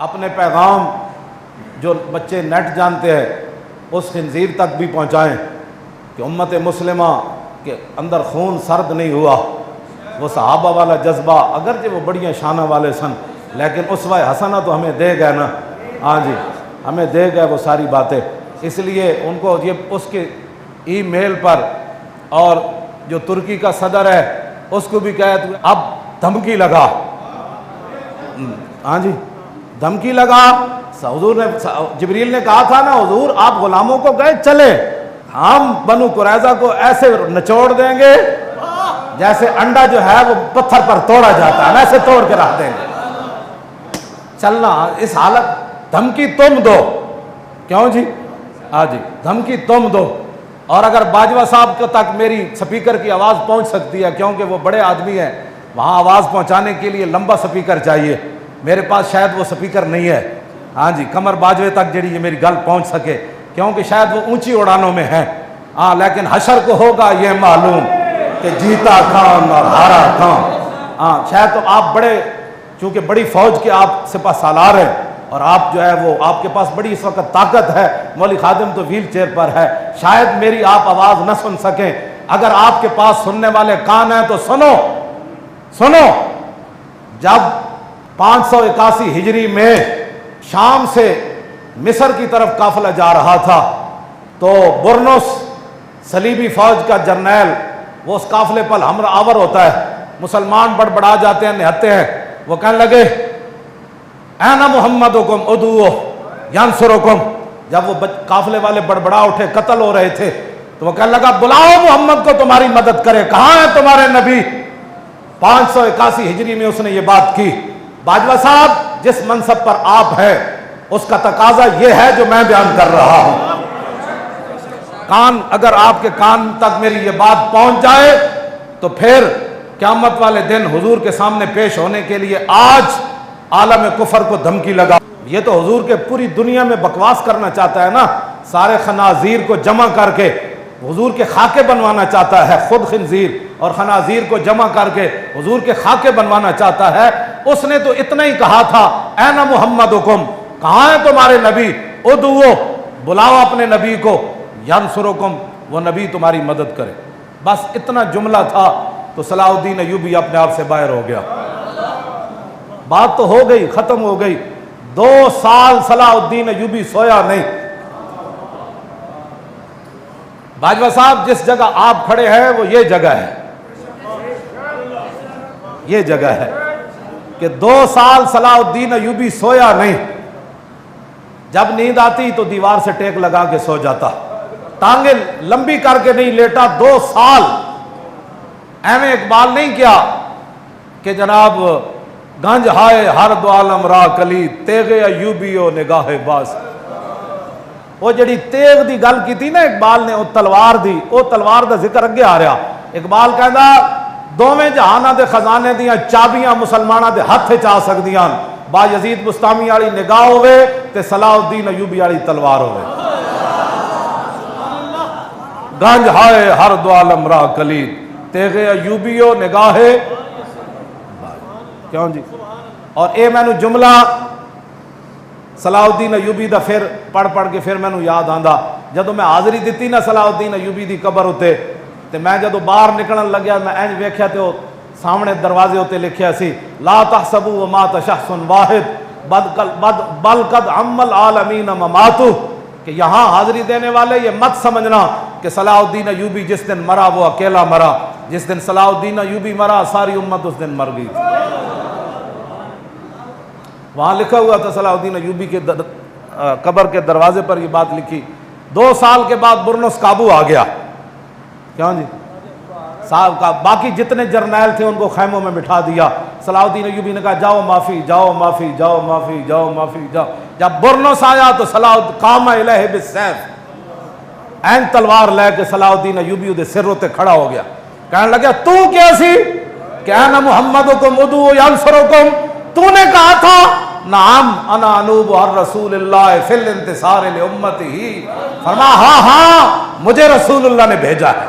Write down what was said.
اپنے پیغام جو بچے نیٹ جانتے ہیں اس خنزیر تک بھی پہنچائیں کہ امت مسلمہ کے اندر خون سرد نہیں ہوا. وہ صحابہ والا جذبہ اگرچہ وہ بڑیاں شانہ والے سن لیکن اسوہ حسنہ تو ہمیں دے گئے نا. ہاں جی ہمیں دے گئے وہ ساری باتیں. اس لیے ان کو یہ اس کے ای میل پر اور جو ترکی کا صدر ہے اس کو بھی کہے اب دھمکی لگا. ہاں جی دھمکی لگا. حضور نے جبریل نے کہا تھا نا حضور آپ غلاموں کو گئے چلے ہم بنو قریظہ کو ایسے نچوڑ دیں گے جیسے انڈا جو ہے وہ پتھر پر توڑا جاتا ہے ویسے توڑ کے رکھ دیں گے. چلنا اس حالت دھمکی تم دو. کیوں جی؟ ہاں جی دھمکی تم دو. اور اگر باجوہ صاحب تک میری سپیکر کی آواز پہنچ سکتی ہے کیونکہ وہ بڑے آدمی ہیں وہاں آواز پہنچانے کے لیے لمبا سپیکر چاہیے. میرے پاس شاید وہ سپیکر نہیں ہے. ہاں جی کمر باجوے تک جڑی یہ میری گل پہنچ سکے کیونکہ شاید وہ اونچی اڑانوں میں ہے. ہاں لیکن حشر کو ہوگا یہ معلوم کہ جیتا کون اور ہارا کون. ہاں شاید تو آپ بڑے چونکہ بڑی فوج کے آپ سپہ سالار ہیں اور آپ جو ہے وہ آپ کے پاس بڑی اس وقت طاقت ہے. مولوی خادم تو ویل چیئر پر ہے شاید میری آپ آواز نہ سن سکیں. اگر آپ کے پاس سننے والے کان ہیں تو سنو. جب 581 ہجری میں شام سے مصر کی طرف قافلہ جا رہا تھا تو برنس صلیبی فوج کا جرنیل وہ اس قافلے پر ہمراہ آور ہوتا ہے. مسلمان بڑبڑا جاتے ہیں نہتے ہیں. وہ کہنے لگے اینا محمدکم ادعوہ ینصرکم. جب وہ قافلے والے بڑبڑا اٹھے قتل ہو رہے تھے تو وہ کہنے لگا بلاؤ محمد کو تمہاری مدد کرے. کہاں ہے تمہارے نبی؟ 581 ہجری میں اس نے یہ بات کی. باجوہ صاحب جس منصب پر آپ ہیں اس کا تقاضا یہ ہے جو میں بیان کر رہا ہوں. کان اگر آپ کے کان تک میری یہ بات پہنچ جائے تو پھر قیامت والے دن حضور کے سامنے پیش ہونے کے لیے آج عالم کفر کو دھمکی لگا. یہ تو حضور کے پوری دنیا میں بکواس کرنا چاہتا ہے نا. سارے خنازیر کو جمع کر کے حضور کے خاکے بنوانا چاہتا ہے. خود خنزیر اور خنازیر کو جمع کر کے حضور کے خاکے بنوانا چاہتا ہے. اس نے تو اتنا ہی کہا تھا اینا محمدکم کہاں ہے تمہارے نبی؟ ادعو بلاؤ اپنے نبی کو ینصرکم وہ نبی تمہاری مدد کرے. بس اتنا جملہ تھا تو صلاح الدین ایوبی اپنے آپ سے باہر ہو گیا. بات تو ہو گئی ختم ہو گئی. 2 سال صلاح الدین ایوبی سویا نہیں. باجوہ صاحب جس جگہ آپ کھڑے ہیں وہ یہ جگہ ہے. یہ جگہ ہے کہ 2 سال صلاح الدین ایوبی سویا نہیں. جب نیند آتی تو دیوار سے ٹیک لگا کے سو جاتا. ٹانگیں لمبی کر کے نہیں لیٹا. 2 سال ایویں اقبال نہیں کیا کہ جناب گنج ہائے ہر دو عالم را کلی تیغ ایوبیو نگاہ باز. وہ جڑی تیغ دی گل کی تھی نا اقبال نے وہ تلوار دی وہ تلوار دا ذکر اگے آ رہا. اقبال کہندا دوویں جہاناں دے خزانے دیاں چابیاں مسلماناں دے ہتھ وچ آ سکدیاں. با یزید بستامی والی نگاہ ہوے تے صلاح الدین ایوبی والی تلوار ہوے. گنج ہائے ہر دو عالم را کلی تیغ ایوبیو نگاہ کیوں جی. اور اے میں نو جملہ صلاح الدین ایوبی دا پھر پڑھ کے پھر میں نو یاد آندا جدو میں حاضری دیتی نا صلاح الدین ایوبی دی قبر ہوتے تے میں جدو باہر نکلن لگیا میں اینج ویکھیا تے وہ سامنے دروازے ہوتے لکھیا سی لا تحسبوا ومات شخص واحد بل قد عم العالمین مماتو کہ یہاں حاضری دینے والے یہ مت سمجھنا کہ صلاح الدین ایوبی جس دن مرا وہ اکیلا مرا. جس دن صلاح الدین ایوبی مرا ساری امت اس دن مر گئی. وہاں لکھا ہوا تھا صلاح الدین ایوبی کے قبر کے دروازے پر یہ بات لکھی. 2 سال کے بعد برنس قابو آ گیا. کیوں جی صاحب کا باقی جتنے جرنیل تھے ان کو خیموں میں بٹھا دیا. صلاح الدین ایوبی نے کہا جاؤ معافی جاؤ معافی جاؤ معافی جاؤ معافی جاؤ. جب برنس آیا تو صلاح قام الیہ بالسیف این تلوار لے کے صلاح الدین ایوبی دے سر تے کھڑا ہو گیا. کہنے لگا تو کیا سی کہ انا محمدکم ادعو ینصرکم. تو نے کہا تھا نعم انا انوب عن رسول اللہ فی الانتصار لامتہ. فرما ہاں مجھے رسول اللہ نے بھیجا ہے.